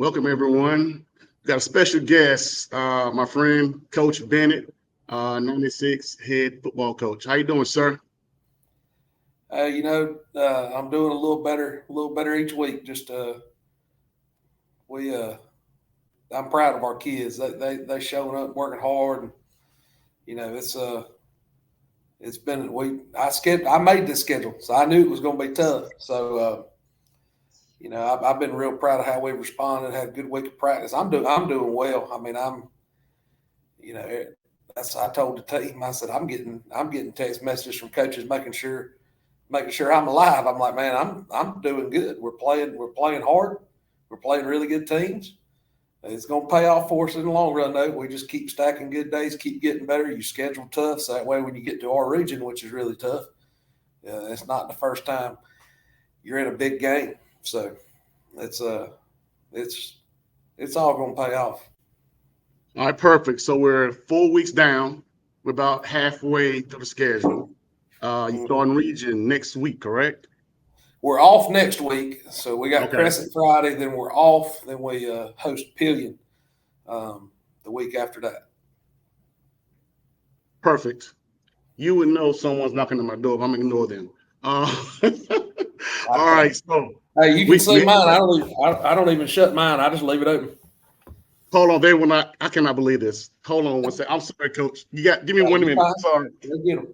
Welcome, everyone. Got a special guest, my friend, Coach Bennett, 96 head football coach. How you doing, sir? I'm doing a little better each week. We, I'm proud of our kids. They showing up, working hard, and it's been I made this schedule, so I knew it was going to be tough. I've been real proud of how we responded. Had a good week of practice. I'm doing well. I mean, you know, I told the team. I said I'm getting text messages from coaches making sure I'm alive. I'm like, man, I'm doing good. We're playing hard. We're playing really good teams. It's going to pay off for us in the long run, though. We just keep stacking good days, keep getting better. You schedule tough, so that way when you get to our region, which is really tough, it's not the first time you're in a big game. So it's all going to pay off. All right, perfect. So we're 4 weeks down. We're about halfway through the schedule. You starting region next week, correct? We're off next week, so we got Okay. Crescent Friday. Then we're off. Then we host Pillion the week after that. Perfect. You would know someone's knocking on my door, but I'm gonna ignore them. All right, so Hey, you can see mine. I don't even shut mine. I just leave it open. hold on, they will not. I cannot believe this. Hold on one second. I'm sorry, Coach. Give me 1 minute. Fine. Sorry. Let's get them.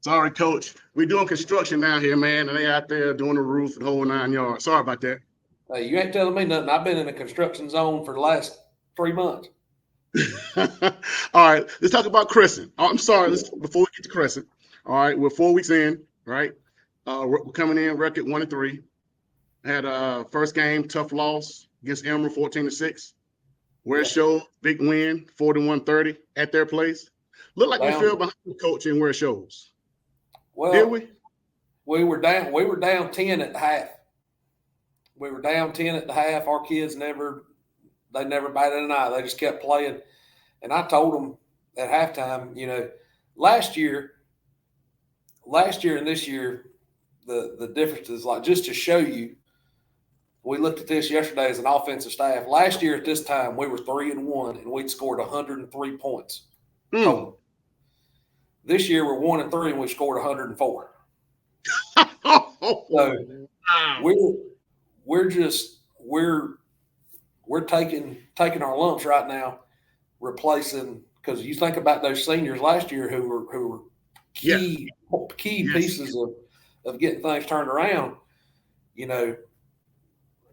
Sorry, Coach. We're doing construction down here, man, and they out there doing the roof and the whole 9 yards. Sorry about that. Hey, you ain't telling me nothing. I've been in a construction zone for the last 3 months. All right, let's talk about Crescent. Oh, I'm sorry. Before we get to Crescent. All right, we're 4 weeks in, right? We're coming in record 1-3. Had a first game tough loss against Emerald 14-6. Where it showed big win 41-30 at their place. Looked like we fell behind the coach in where it shows. Well, did we? We were down 10 at the half. We were down 10 at the half. Our kids never batted an eye. They just kept playing. And I told them at halftime, last year and this year, the difference is like, just to show you, we looked at this yesterday as an offensive staff. Last year at this time, we were 3-1 and we'd scored 103 points total. This year we're 1-3 and we scored 104. So we're taking our lumps right now, replacing, because you think about those seniors last year who were key pieces of getting things turned around.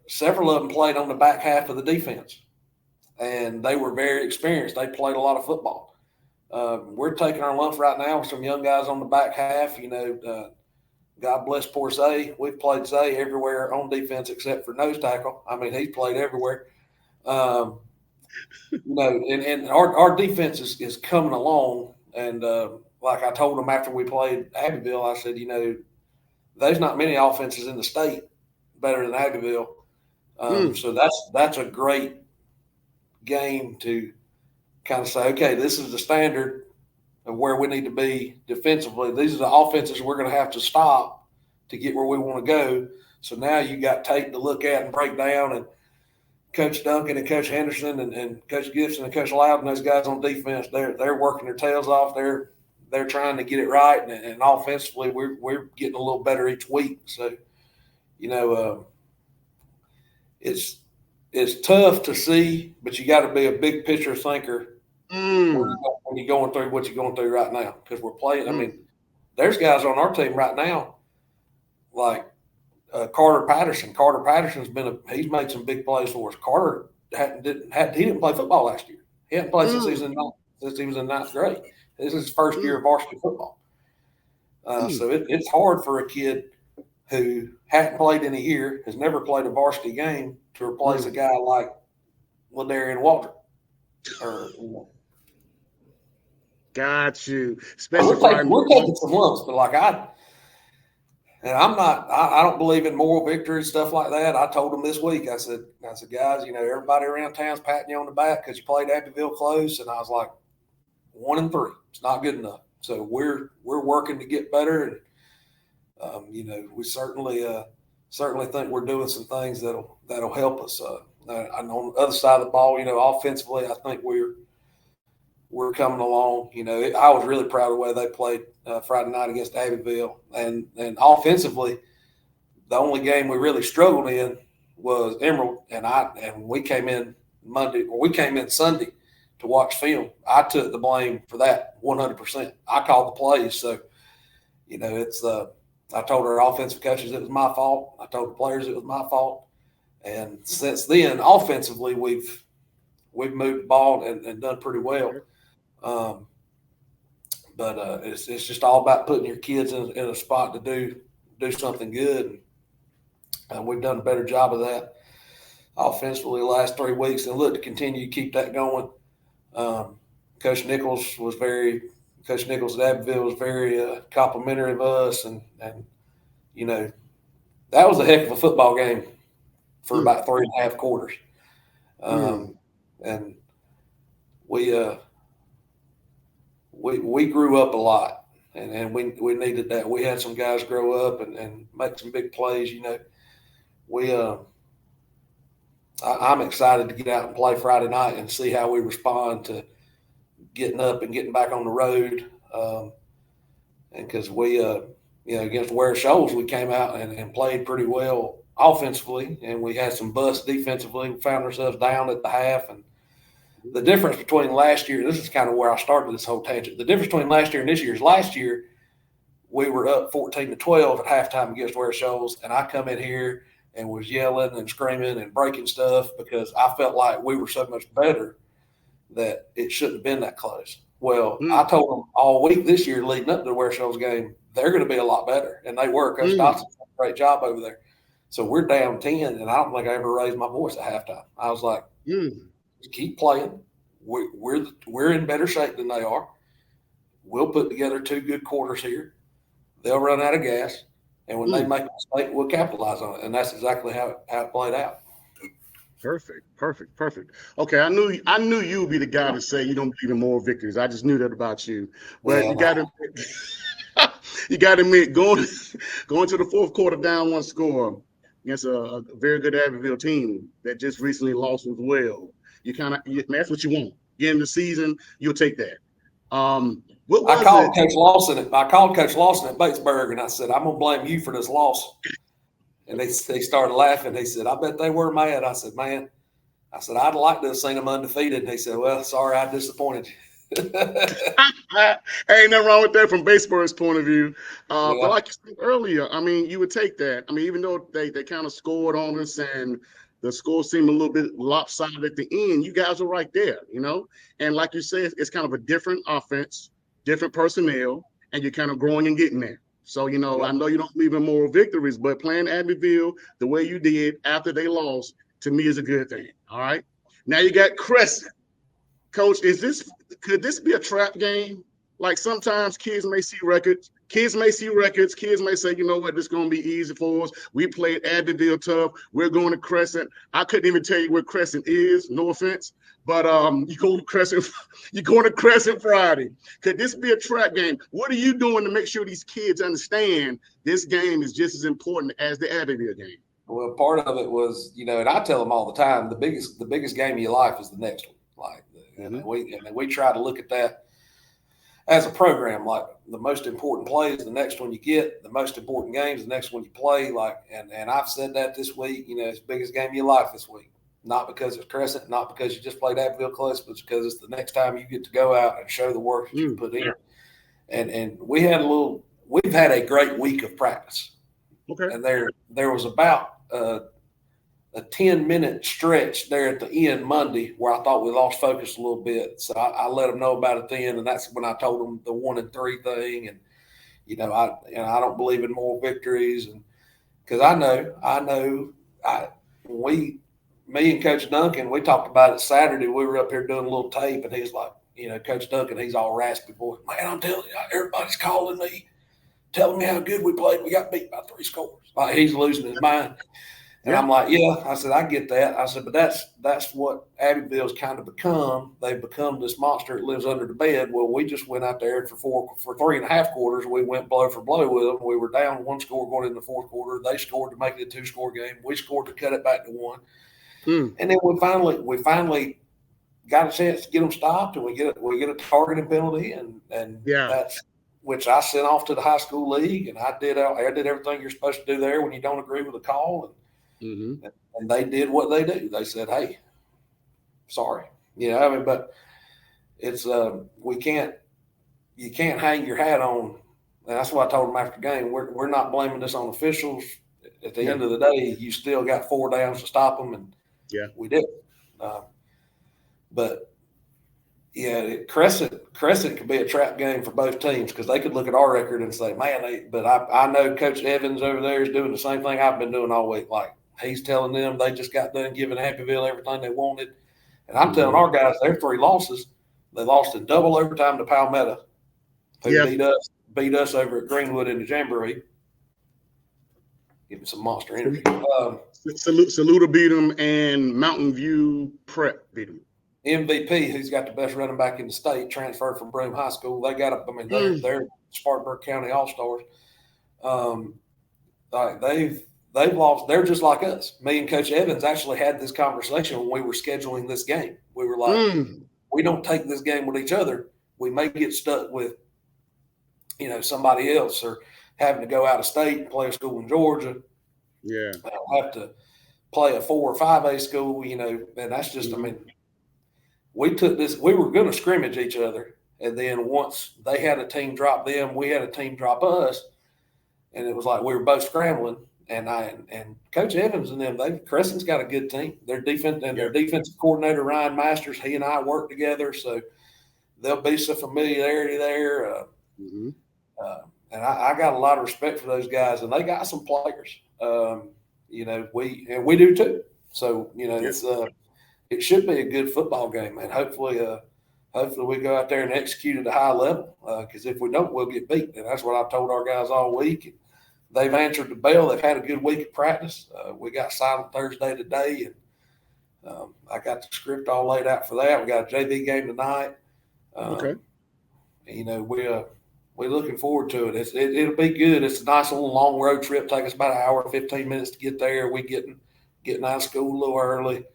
Several of them played on the back half of the defense, and they were very experienced. They played a lot of football. We're taking our lumps right now with some young guys on the back half. God bless poor Zay. We've played Zay everywhere on defense except for nose tackle. I mean, he's played everywhere. And our defense is coming along. And like I told them after we played Abbeville, I said, there's not many offenses in the state better than Abbeville. So that's a great game to kind of say, okay, this is the standard of where we need to be defensively. These are the offenses we're going to have to stop to get where we want to go. So now you got tape to look at and break down, and Coach Duncan and Coach Henderson and Coach Gibson and Coach Loudon, those guys on defense, they're working their tails off. They're trying to get it right, and offensively we're getting a little better each week. So, it's tough to see, but you got to be a big picture thinker when you're going through what you're going through right now, because we're playing. I mean, there's guys on our team right now like Carter Patterson. Carter Patterson's he's made some big plays for us. Carter he didn't play football last year. He hadn't played since he was in ninth grade. This is his first year of varsity football. So it's hard for a kid who hadn't played in a year, has never played a varsity game, to replace a guy like Ladarian Walter. Got you. Especially we're taking some lumps, but I don't believe in moral victory, stuff like that. I told them this week, I said, guys, everybody around town's patting you on the back because you played Abbeville close. And I was like, 1-3. It's not good enough. So we're working to get better. And, we certainly think we're doing some things that'll help us. And on the other side of the ball, offensively, I think we're coming along. I was really proud of the way they played Friday night against Abbeville. And offensively, the only game we really struggled in was Emerald. And we came in Sunday to watch film. I took the blame for that 100%. I called the plays. So, I told our offensive coaches it was my fault. I told the players it was my fault. And since then, offensively, we've moved the ball and done pretty well. But it's just all about putting your kids in a spot to do something good. And we've done a better job of that offensively the last 3 weeks, and look to continue to keep that going. Coach Nichols at Abbeville was very complimentary of us, and that was a heck of a football game for about 3.5 quarters. And we grew up a lot, and we needed that. We had some guys grow up and make some big plays. I'm excited to get out and play Friday night and see how we respond to getting up and getting back on the road. And because we, against Ware Shoals, we came out and played pretty well offensively, and we had some busts defensively. We found ourselves down at the half. And the difference between last year, this is kind of where I started this whole tangent. The difference between last year and this year is last year we were up 14-12 at halftime against Ware Shoals, and I come in here and was yelling and screaming and breaking stuff because I felt like we were so much better that it shouldn't have been that close. Well, I told them all week this year leading up to the Ware Shoals game, they're going to be a lot better, and they were. Coach Dotson did a great job over there. So we're down 10, and I don't think I ever raised my voice at halftime. I was like, keep playing. We're in better shape than they are. We'll put together 2 good quarters here. They'll run out of gas, and when they make a mistake, we'll capitalize on it. And that's exactly how it played out. Perfect. Okay, I knew you would be the guy to say you don't believe in moral victories. I just knew that about you. But you got to admit, going to the fourth quarter down 1 score against a very good Abbeville team that just recently lost as well. That's what you want. Getting the season, you'll take that. I called Coach Lawson at Batesburg, and I said, I'm going to blame you for this loss. And they started laughing. They said, I bet they were mad. I said, man, I'd like to have seen them undefeated. And they said, well, sorry, I disappointed you. Ain't nothing wrong with that from Batesburg's point of view. But like you said earlier, you would take that. Even though they kind of scored on us and the score seemed a little bit lopsided at the end, you guys were right there, And like you said, it's kind of a different offense, different personnel, and you're kind of growing and getting there. So, I know you don't believe in moral victories, but playing Abbeville the way you did after they lost, to me, is a good thing. All right. Now you got Crescent. Coach, could this be a trap game? Like sometimes kids may see records. Kids may say, you know what, this is going to be easy for us. We played Abbeville tough. We're going to Crescent. I couldn't even tell you where Crescent is. No offense. But you're going to Crescent Friday. Could this be a trap game? What are you doing to make sure these kids understand this game is just as important as the Abbeville game? Well, part of it was, and I tell them all the time, the biggest game of your life is the next one. And we try to look at that as a program. Like the most important play is the next one you get. The most important game is the next one you play. And I've said that this week. It's the biggest game of your life this week. Not because it's Crescent, not because you just played Abbeville close, but because it's the next time you get to go out and show the work that you put in. And we've had a great week of practice. Okay. And there was about a 10-minute stretch there at the end Monday where I thought we lost focus a little bit. So I let them know about it then, and that's when I told them the 1-3 thing. And I don't believe in moral victories, and because me and Coach Duncan, we talked about it Saturday. We were up here doing a little tape, and he's like, Coach Duncan, he's all raspy boy. Man, I'm telling you, everybody's calling me, telling me how good we played. We got beat by 3 scores. Like, he's losing his mind. And I'm like, yeah. I said, I get that. I said, but that's what Abbeville's kind of become. They've become this monster that lives under the bed. Well, we just went out there for 3.5 quarters. We went blow for blow with them. We were down 1 score going into the 4th quarter. They scored to make it a 2-score game. We scored to cut it back to 1. And then we finally got a chance to get them stopped, and we get a targeting penalty, and that's which I sent off to the high school league, and I did everything you're supposed to do there when you don't agree with the call, and they did what they do. They said, "Hey, sorry," but it's you can't hang your hat on. And that's what I told them after the game. We're not blaming this on officials. At the end of the day, you still got 4 downs to stop them, and we did. But Crescent could be a trap game for both teams, because they could look at our record and say, "Man," but I know Coach Evans over there is doing the same thing I've been doing all week. Like, he's telling them they just got done giving Happyville everything they wanted, and I'm telling our guys their 3 losses. They lost in double overtime to Palmetto, who beat us over at Greenwood in the Jamboree. Give me some monster energy. Saluda beat them, and Mountain View Prep beat them. MVP, who's got the best running back in the state, transferred from Broome High School. They got they're Spartanburg County All-Stars. They've lost. They're just like us. Me and Coach Evans actually had this conversation when we were scheduling this game. We were like, we don't take this game with each other. We may get stuck with, somebody else, or having to go out of state and play a school in Georgia. Yeah. Have to play a 4 or 5A school, and that's just, we took this, we were going to scrimmage each other. And then once they had a team drop them, we had a team drop us. And it was like we were both scrambling. And Coach Evans and them, Crescent's got a good team. Their defensive coordinator, Ryan Masters, he and I work together. So there'll be some familiarity there. And I got a lot of respect for those guys, and they got some players. We do too. So it should be a good football game, and hopefully we go out there and execute at a high level. Because if we don't, we'll get beat, and that's what I've told our guys all week. They've answered the bell. They've had a good week of practice. We got Silent Thursday today, and I got the script all laid out for that. We got a JV game tonight. We're looking forward to it. It'll be good. It's a nice little long road trip. Take us about an hour and 15 minutes to get there. We getting out of school a little early,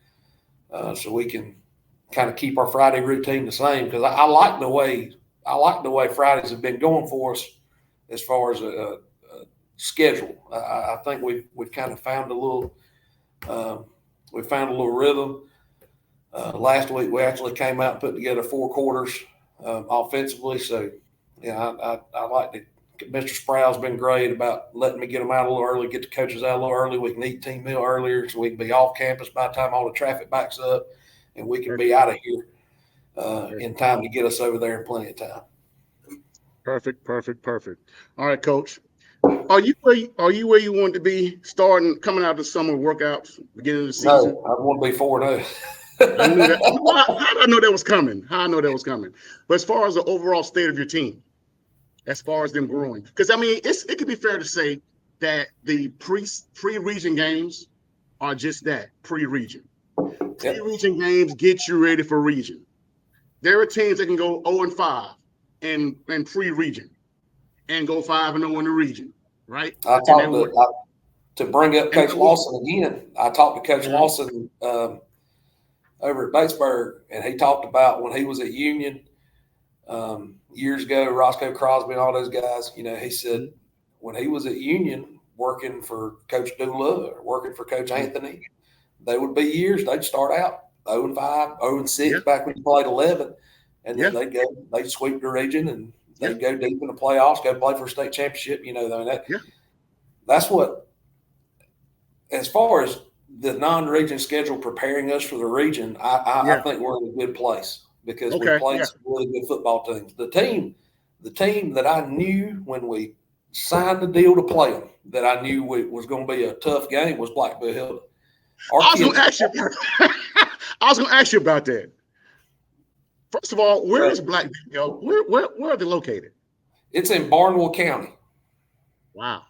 so we can kind of keep our Friday routine the same. Because I like the way Fridays have been going for us as far as a schedule. I think we've kind of found a little rhythm. Last week we actually came out and put together 4 quarters offensively. So. I like to. Mr. Sproul's been great about letting me get them out a little early, get the coaches out a little early. We can eat team meal earlier, so we can be off campus by the time all the traffic backs up, and we can be out of here in time to get us over there in plenty of time. Perfect. All right, Coach. Are you where you want to be coming out of the summer workouts, beginning of the season? No, I want to be 4-0. I knew that. How did I know that was coming? But as far as the overall state of your team, as far as them growing, because it could be fair to say that the pre-region games are just that, pre-region. Pre-region games get you ready for region. There are teams that can go 0-5 in pre-region and go 5-0 in the region, right? To bring up Coach Lawson again. I talked to Coach Lawson over at Batesburg, and he talked about when he was at Union years ago, Roscoe Crosby and all those guys, he said when he was at Union working for Coach Dula or working for Coach Anthony, they would be years they'd start out 0-5, 0-6 back when you played 11, and then they'd sweep the region, and they'd go deep in the playoffs, go play for a state championship. That's what, as far as the non-region schedule preparing us for the region, I think we're in a good place because we played some really good football teams. The team that I knew when we signed the deal to play them that I knew was going to be a tough game was Blackville Hilda. I was going to ask you about I was going to ask you about that. First of all, where is Blackville? Where are they located? It's in Barnwell County. Wow.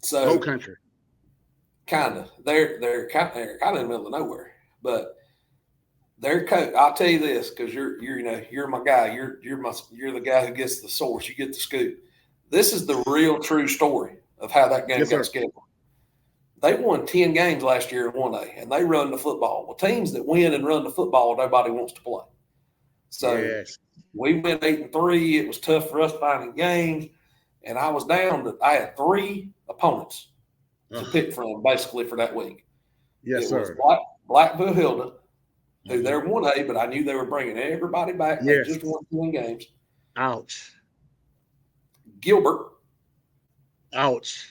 So low country. Kind of. They're kind of in the middle of nowhere. But their coach, I'll tell you this, because you're my guy. You're the guy who gets the source. You get the scoop. This is the real true story of how that game got scheduled. They won 10 games last year in 1A, and they run the football. Well, teams that win and run the football, nobody wants to play. So we went 8-3. It was tough for us finding games, and I was down. I had 3 opponents to pick from basically for that week. Yes, sir. Was Blackville Hilda, who they're 1A, but I knew they were bringing everybody back. Yes. They just won 10 games. Ouch. Gilbert. Ouch.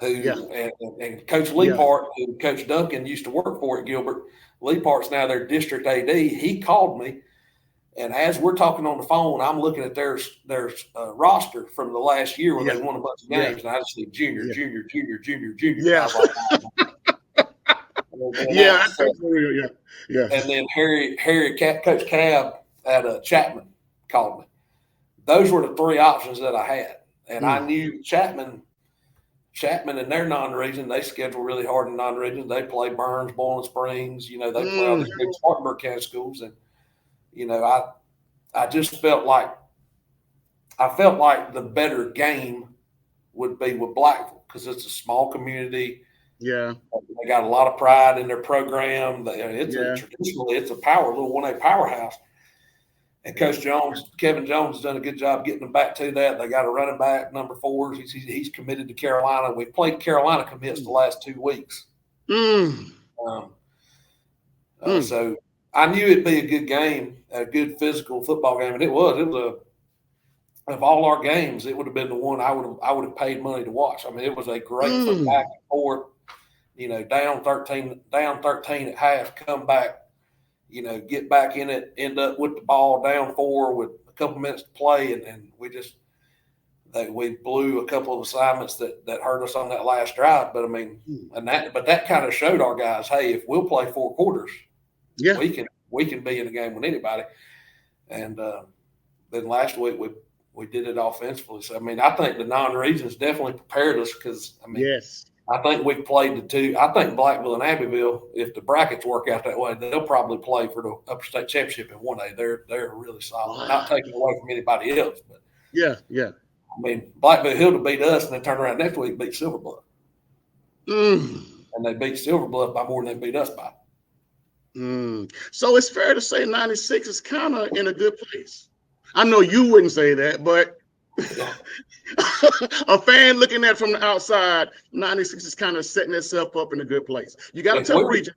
And Coach Leapart, who Coach Duncan used to work for at Gilbert. Leapart's now their district AD. He called me, and as we're talking on the phone, I'm looking at their roster from the last year where they won a bunch of games, and I just see junior. Yeah. Yeah. And then Coach Cab at Chapman called me. Those were the 3 options that I had, and I knew Chapman in their non-region, they schedule really hard in non-regions. They play Burns, Boiling Springs. They play all these big Spartanburg County schools, and I just felt like the better game would be with Blackville because it's a small community. Yeah, they got a lot of pride in their program. Traditionally, it's a little 1A powerhouse. And Coach Kevin Jones has done a good job getting them back to that. They got a running back, number 4. He's committed to Carolina. We've played Carolina commits the last 2 weeks. So I knew it'd be a good game, a good physical football game, and it was. It was of all our games, it would have been the one I would have paid money to watch. I mean, it was a great back and forth. Down 13 at half, come back. Get back in it, end up with the ball down 4 with a couple minutes to play, and we blew a couple of assignments that hurt us on that last drive. But I mean, that kind of showed our guys, hey, if we'll play 4 quarters, we can be in a game with anybody. And then last week we did it offensively. So I mean, I think the non-regions definitely prepared us because I think we've played the 2. I think Blackville and Abbeville, if the brackets work out that way, they'll probably play for the Upper State Championship in 1A. They're really solid. Not taking away from anybody else, but I mean, Blackville Hilda beat us, and then turn around next week and beat Silver Bluff. And they beat Silver Bluff by more than they beat us by. So it's fair to say 96 is kind of in a good place. I know you wouldn't say that, but a fan looking at it from the outside, 96 is kind of setting itself up in a good place. You got a tough region.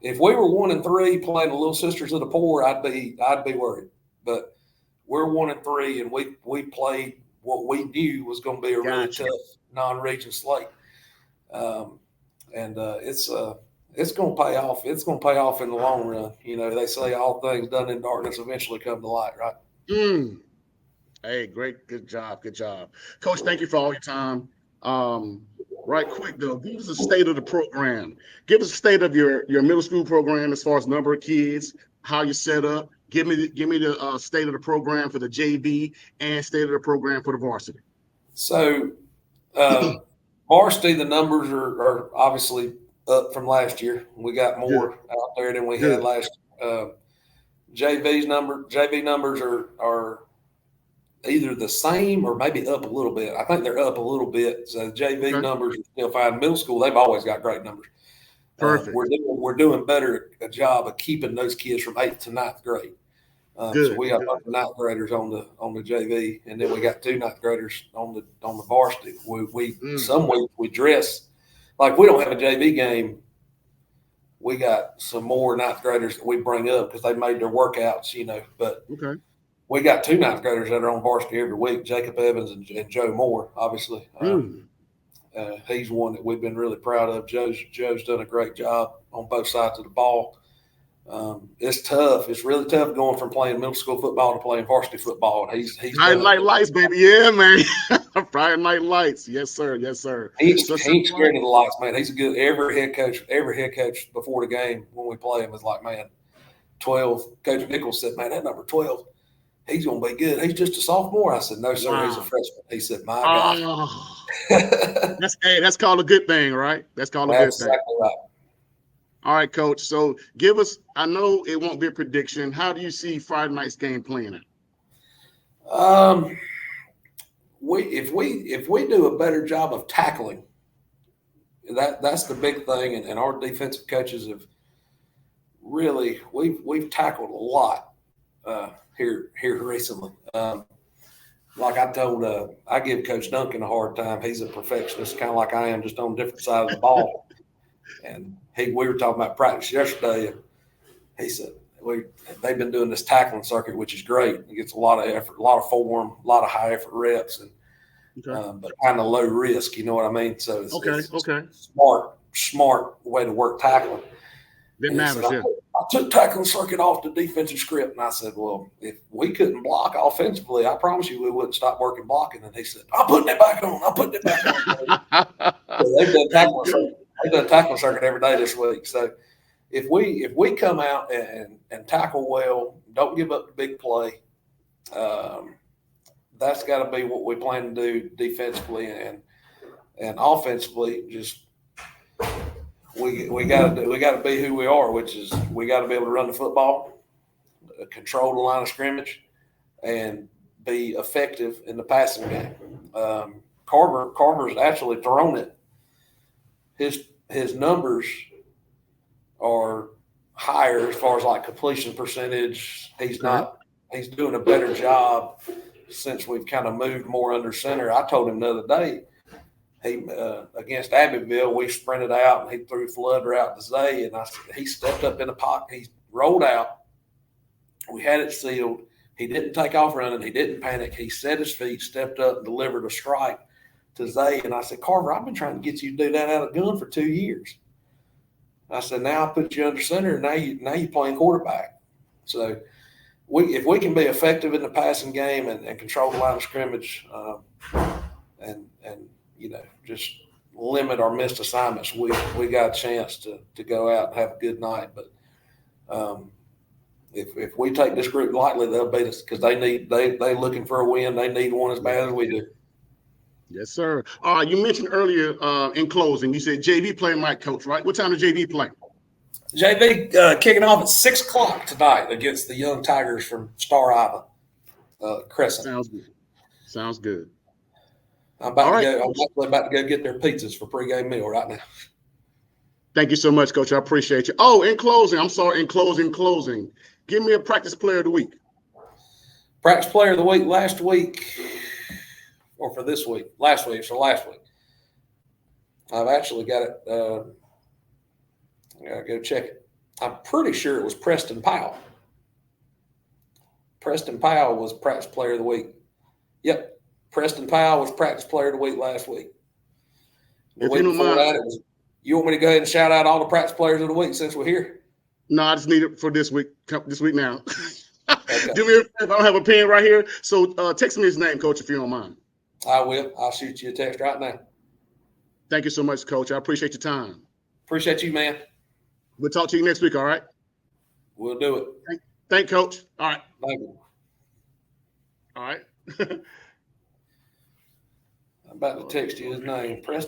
If we were 1-3 playing the Little Sisters of the Poor, I'd be worried. But we're 1-3, and we played what we knew was going to be a really tough non-region slate. It's going to pay off. It's going to pay off in the long run. They say all things done in darkness eventually come to light, right? Hey, great. Good job. Coach, thank you for all your time. Right quick, though, give us a state of the program. Give us a state of your middle school program as far as number of kids, how you set up. Give me the state of the program for the JV and state of the program for the varsity. So varsity, the numbers are obviously up from last year. We got more out there than we had last year. JV numbers are either the same or maybe up a little bit. I think they're up a little bit. So JV numbers are still fine. Middle school, they've always got great numbers. Perfect. We're doing better a job of keeping those kids from 8th to 9th grade. So we got 9th graders on the JV, and then we got 2 9th graders on the varsity. Some weeks we dress like we don't have a JV game. We got some more 9th graders that we bring up because they made their workouts, But we got 2 9th graders that are on varsity every week, Jacob Evans and Joe Moore, obviously. He's one that we've been really proud of. Joe's done a great job on both sides of the ball. It's tough. It's really tough going from playing middle school football to playing varsity football. And he's Friday Night Lights, baby. Yeah, man. Friday Night Lights. Yes, sir. Yes, sir. He ain't scared of the lights, man. He's a good every head coach before the game when we play him is like, man, 12. Coach Nichols said, man, that number 12, he's gonna be good. He's just a sophomore. I said, no, sir, Wow. he's a freshman. He said, my God. Oh, that's called a good thing, right? That's called a good thing. Exactly right. All right, Coach. So give us, I know it won't be a prediction. How do you see Friday night's game playing out? If we do a better job of tackling, that's the big thing, and our defensive coaches have really we've tackled a lot here recently. Like I told, I give Coach Duncan a hard time. He's a perfectionist, kind of like I am, just on different side of the ball. And we were talking about practice yesterday, and he said they've been doing this tackling circuit, which is great. It gets a lot of effort, a lot of form, a lot of high effort reps, and but kind of low risk. You know what I mean? So it's smart way to work tackling. That matters. I took tackling circuit off the defensive script, and I said, well, if we couldn't block offensively, I promise you we wouldn't stop working blocking. And he said, I'm putting it back on. So they've done tackling circuit. They've done tackling circuit every day this week. So if we come out and tackle well, don't give up the big play, that's got to be what we plan to do defensively and offensively. Just we got to be who we are, which is we got to be able to run the football, control the line of scrimmage, and be effective in the passing game. Carver's actually thrown it. His numbers are higher as far as like completion percentage. He's doing a better job since we've kind of moved more under center. I told him the other day, against Abbeville, we sprinted out and he threw flood route to Zay, and he stepped up in the pocket. He rolled out. We had it sealed. He didn't take off running. He didn't panic. He set his feet, stepped up, and delivered a strike to Zay. And I said, Carver, I've been trying to get you to do that out of the gun for 2 years. I said, now I put you under center, and now you're playing quarterback. So if we can be effective in the passing game and control the line of scrimmage, and just limit our missed assignments, we got a chance to go out and have a good night. But if we take this group lightly, they'll beat us because they looking for a win. They need one as bad as we do. Yes, sir. You mentioned earlier in closing, you said JV play might coach, right? What time does JV play? JV kicking off at 6:00 tonight against the Young Tigers from Star Island Crescent. Sounds good. I'm about to go get their pizzas for pregame meal right now. Thank you so much, Coach. I appreciate you. Oh, in closing, give me a practice player of the week. Practice player of the week last week, or for this week? Last week. I've actually got it. I gotta go check it. I'm pretty sure it was Preston Powell. Preston Powell was practice player of the week. Yep. Preston Powell was practice player of the week last week. The week before that, it was. You want me to go ahead and shout out all the practice players of the week since we're here? No, I just need it for this week. This week now. Okay. Do me a favor. I don't have a pen right here, so text me his name, Coach, if you don't mind. I will. I'll shoot you a text right now. Thank you so much, Coach. I appreciate your time. Appreciate you, man. We'll talk to you next week. All right. We'll do it. Thank Coach. All right. Thank you. All right. I'm about to text you his name. Preston